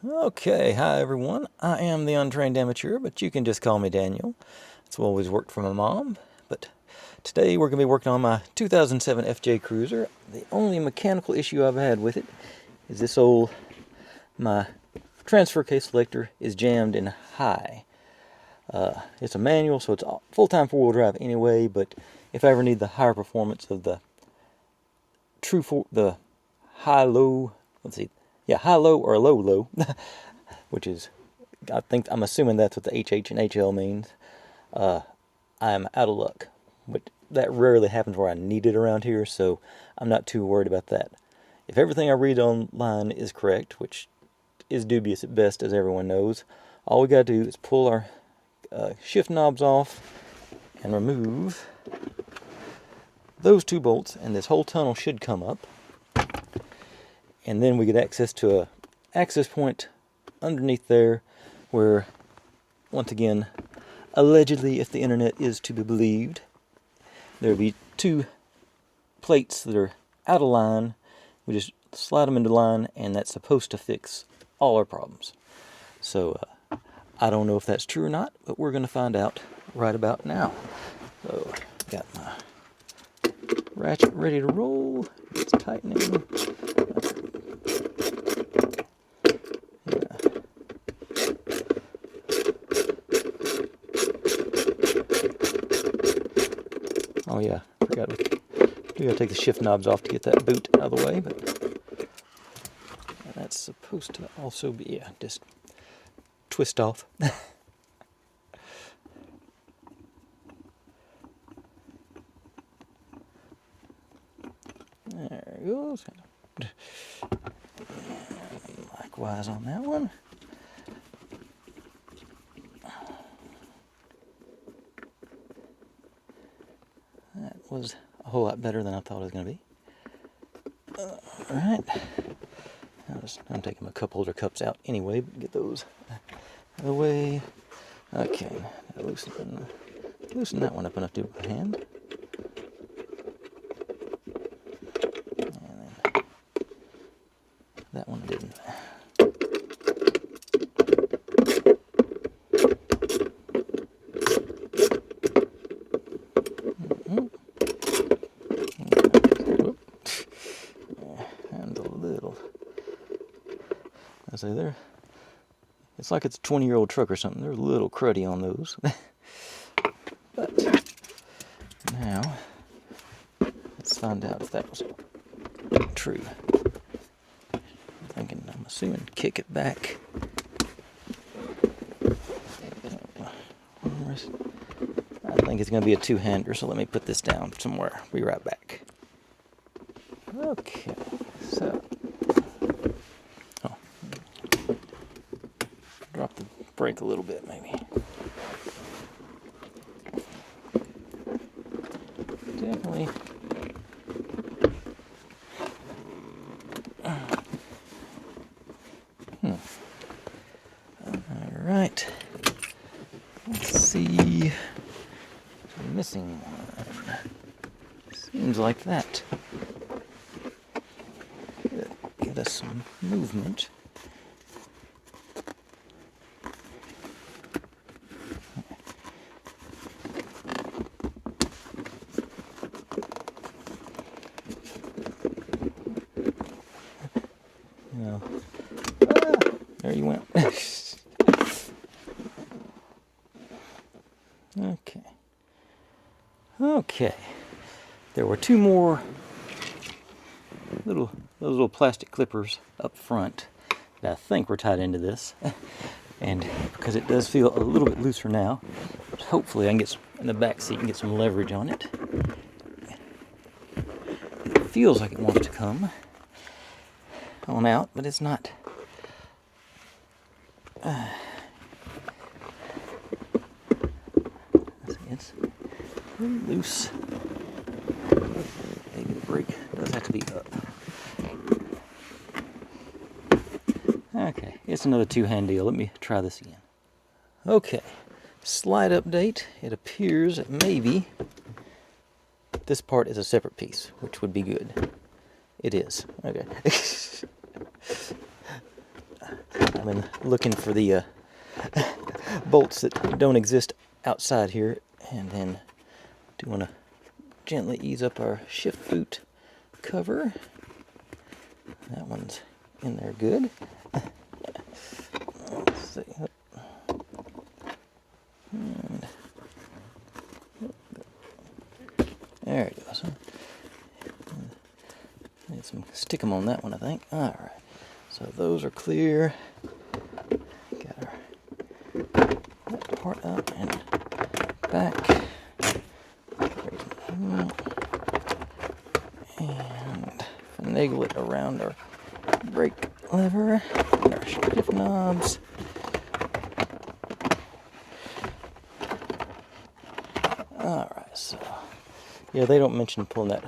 Okay, hi everyone. I am the untrained amateur, but you can just call me Daniel. It's always worked for my mom. But today we're going to be working on my 2007 FJ Cruiser. The only mechanical issue I've had with it is my transfer case selector is jammed in high. It's a manual, so it's full-time four-wheel drive anyway, but if I ever need the higher performance of the the high-low, high-low or low-low, which is, I'm assuming that's what the HH and HL means. I'm out of luck, but that rarely happens where I need it around here, so I'm not too worried about that. If everything I read online is correct, which is dubious at best, as everyone knows, all we got to do is pull our shift knobs off and remove those two bolts, and this whole tunnel should come up. And then we get access to a access point underneath there where, once again, allegedly, if the internet is to be believed, there'll be two plates that are out of line. We just slide them into line, and that's supposed to fix all our problems. So I don't know if that's true or not, but we're going to find out right about now. So got my ratchet ready to roll. It's tightening. Oh yeah, forgot we gotta take the shift knobs off to get that boot out of the way, but that's supposed to also be, just twist off. There it goes. Likewise on that one. That was a whole lot better than I thought it was going to be. Alright. I'm taking my cup holder cups out anyway, but get those out of the way. Okay, loosen that one up enough to do it with my hand. And then that one didn't. I say there, it's like it's a 20-year-old truck or something. They're a little cruddy on those. But now, let's find out if that was true. I'm assuming kick it back. I think it's going to be a two-hander, so let me put this down somewhere. Be right back. Okay, so. Drop the brake a little bit, maybe. Definitely. Alright. Let's see. I'm missing one. Seems like that. Get us some movement. There you went. Okay. There were two more those little plastic clippers up front that I think were tied into this. And because it does feel a little bit looser now, hopefully I can get some in the back seat and get some leverage on it. It feels like it wants to come on out, but it's not. It's pretty loose. Maybe the brake does have to be up. Okay, it's another two-hand deal. Let me try this again. Okay, slight update. It appears that maybe this part is a separate piece, which would be good. It is. Okay. I I've been looking for the bolts that don't exist outside here, and then do want to gently ease up our shift boot cover. That one's in there good. Let's see. And there it goes. Need some stick 'em on that one, I think. All right. So those are clear. Got that part up and back. And finagle it around our brake lever and our shift knobs. Alright, so yeah, they don't mention pulling that.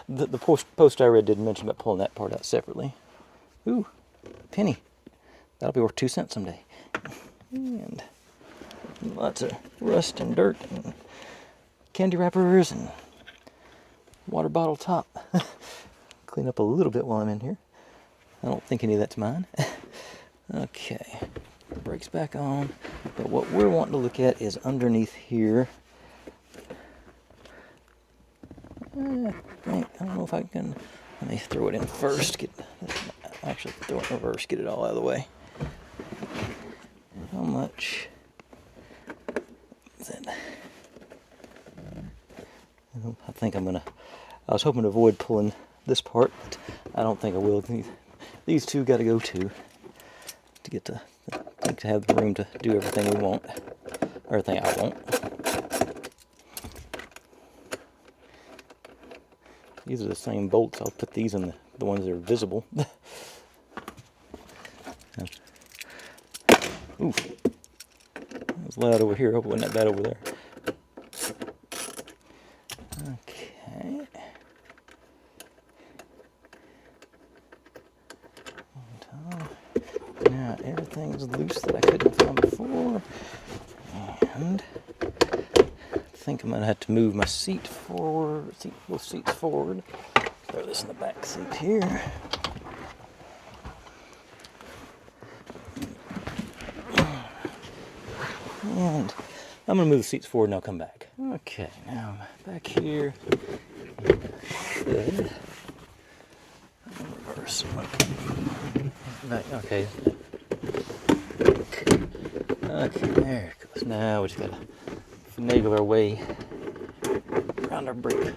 The post I read didn't mention about pulling that part out separately. Ooh, penny. That'll be worth 2 cents someday. And lots of rust and dirt and candy wrappers and water bottle top. Clean up a little bit while I'm in here. I don't think any of that's mine. Okay, brakes back on. But what we're wanting to look at is underneath here. I don't know if I can. Let me throw it in first. Actually, throw it in reverse. Get it all out of the way. How much is it? I think I'm gonna. I was hoping to avoid pulling this part, but I don't think I will. These two got to go too to get to have the room to do everything we want, everything I want. These are the same bolts. I'll put these in the ones that are visible. Ooh, that was loud over here. Hope it wasn't that bad over there. Okay. Now everything's loose that I couldn't find before, and I think I'm gonna have to move my seat forward. Both seats forward. Throw this in the back seat here. And I'm going to move the seats forward and I'll come back. Okay, now I'm back here. Should. Reverse. Back, okay. Okay, there it goes. Now we just got to finagle our way around our brake.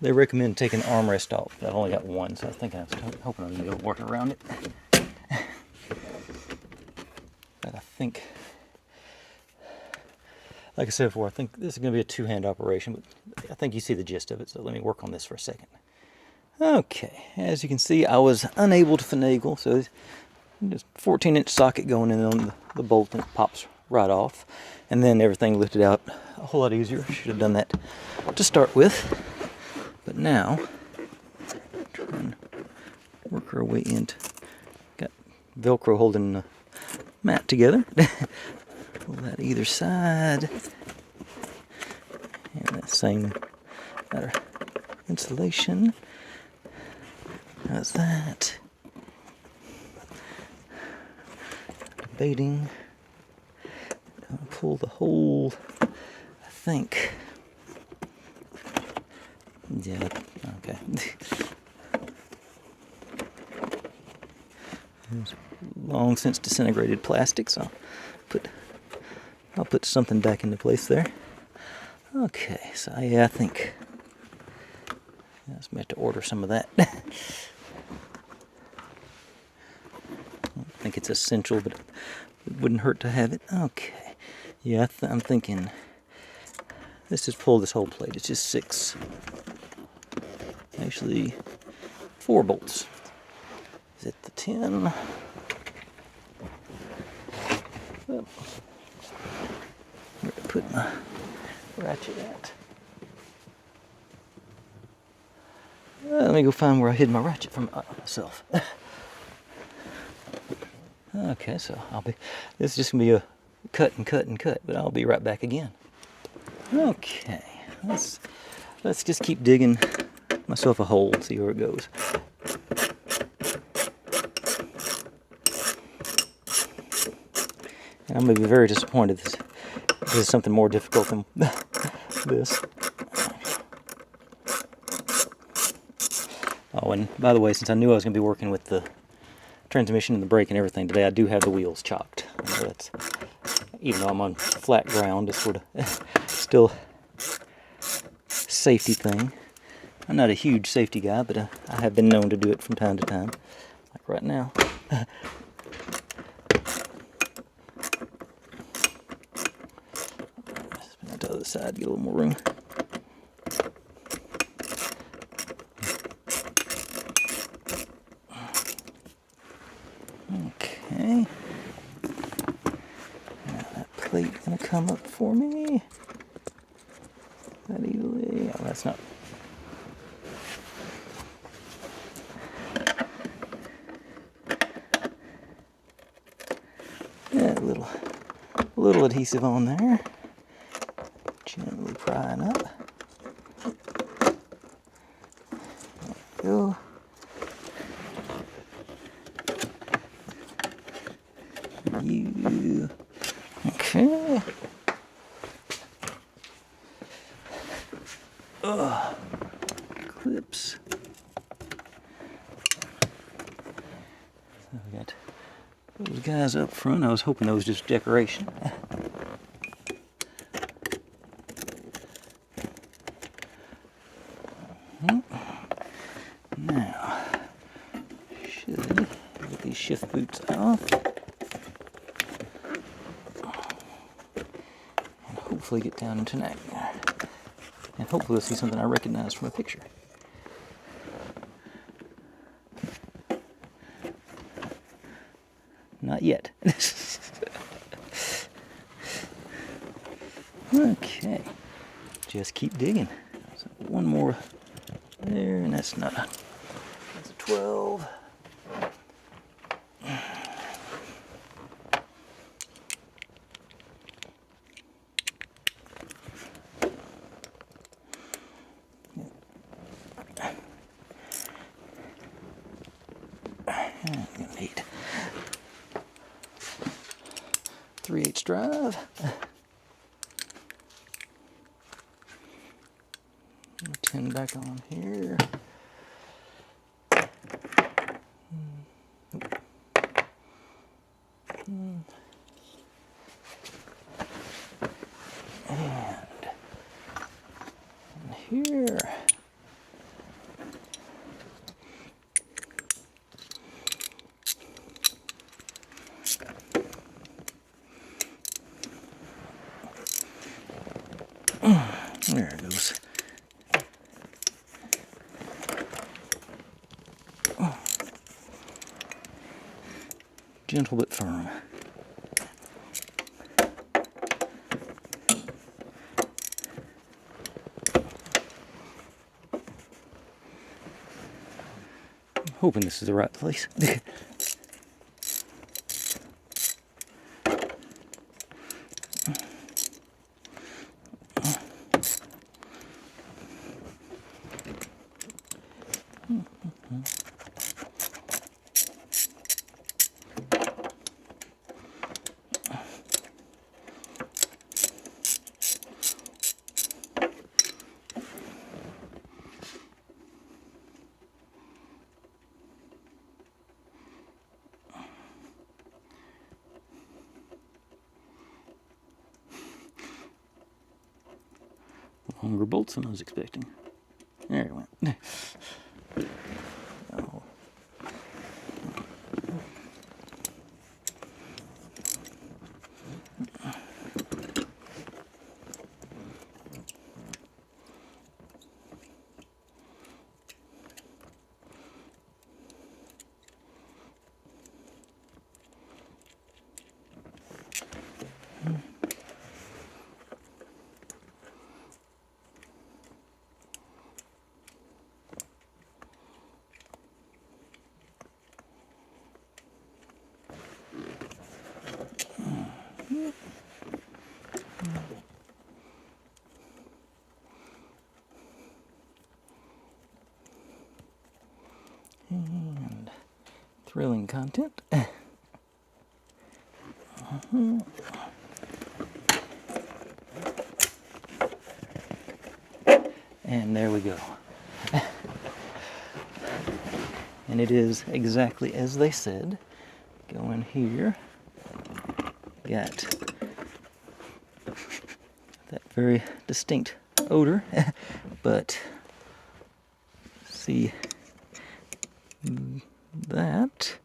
They recommend taking armrest off, but I've only got one, so I was hoping I was going to work around it. But I think, like I said before, I think this is going to be a two-hand operation, but I think you see the gist of it, so let me work on this for a second. Okay, as you can see, I was unable to finagle, so just 14-inch socket going in on the bolt, and it pops right off. And then everything lifted out a whole lot easier. Should have done that to start with. But now, try and work our way into. Got Velcro holding the mat together. Pull that either side. And that same matter insulation. How's that? Debating. I'll pull the whole, I think. Yeah, okay. It's long since disintegrated plastic, so I'll put something back into place there. Okay, so yeah, I think I was meant to order some of that. I don't think it's essential, but it wouldn't hurt to have it. Okay, yeah, I'm thinking. Let's just pull this whole plate. It's just 6. Actually, 4 bolts. Is it the 10? Well, where to put my ratchet at? Let me go find where I hid my ratchet from myself. Okay, so this is just gonna be a cut and cut and cut, but I'll be right back again. Okay, let's just keep digging myself a hole, see where it goes. And I'm going to be very disappointed if this is something more difficult than this. Oh, and by the way, since I knew I was going to be working with the transmission and the brake and everything today, I do have the wheels chopped. I know that's, even though I'm on flat ground, it's sort of still a safety thing. I'm not a huge safety guy, but I have been known to do it from time to time, like right now. Spin it to the other side, get a little more room. Okay. Now that plate gonna come up for me. That easily. Oh, that's not. Yeah, a little adhesive on there. Gently prying up. There we go. You. Okay. Clips. So we got those guys up front. I was hoping that was just decoration. Now, should get these shift boots off. And hopefully get down into neck. And hopefully we'll see something I recognize from a picture. Not yet. Okay. Just keep digging. So one more there, and that's not a, that's a 12. I'm gonna need 3/8 drive. 10 back on here. And here. There it goes. Gentle but firm. I'm hoping this is the right place. Longer bolts than I was expecting. There it went. Oh. And thrilling content. And there we go. And it is exactly as they said. Go in here. Got that very distinct odor, but see that,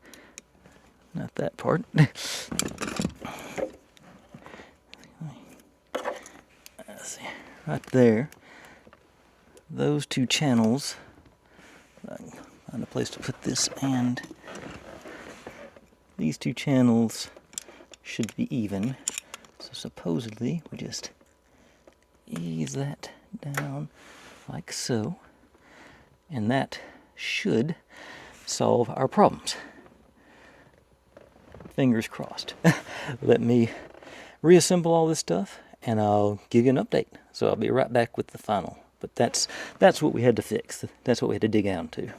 not that part. Let's see, right there, those two channels, find a place to put this, and these two channels should be even. So supposedly we just ease that down like so, and that should solve our problems. Fingers crossed. Let me reassemble all this stuff and I'll give you an update. So I'll be right back with the final. But that's what we had to fix. That's what we had to dig down to.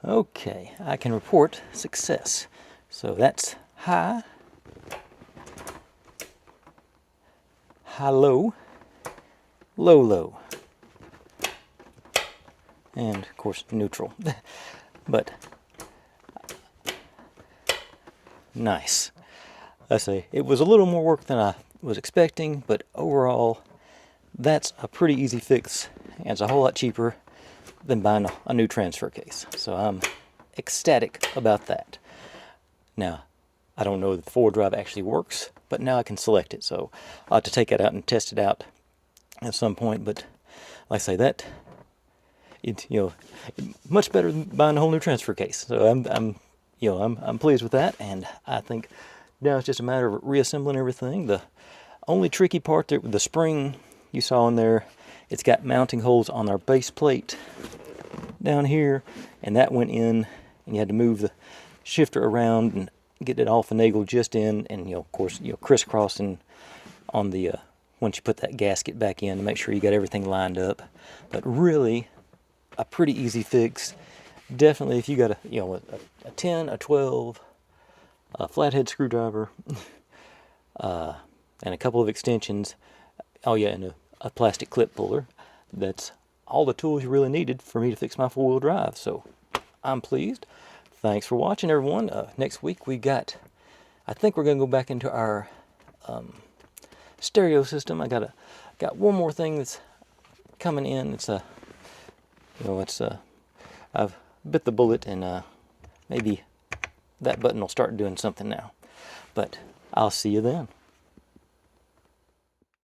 Okay, I can report success. So that's high, low, low, and of course neutral. But nice. I say it was a little more work than I was expecting, but overall that's a pretty easy fix, and it's a whole lot cheaper than buying a new transfer case. So I'm ecstatic about that. Now, I don't know that the forward drive actually works, but now I can select it. So I'll have to take it out and test it out at some point. But like I say, that much better than buying a whole new transfer case. So I'm pleased with that, and I think now it's just a matter of reassembling everything. The only tricky part there, the spring you saw in there, it's got mounting holes on our base plate down here, and that went in, and you had to move the shifter around and get it all finagled just in, and of course crisscrossing on the once you put that gasket back in to make sure you got everything lined up. But really a pretty easy fix. Definitely if you got a 10, a 12, a flathead screwdriver, and a couple of extensions, oh yeah, and a plastic clip puller, that's all the tools you really needed for me to fix my four-wheel drive. So I'm pleased. Thanks for watching, everyone. Next week I think we're gonna go back into our stereo system. I got one more thing that's coming in. It's I've bit the bullet, and maybe that button will start doing something now. But I'll see you then.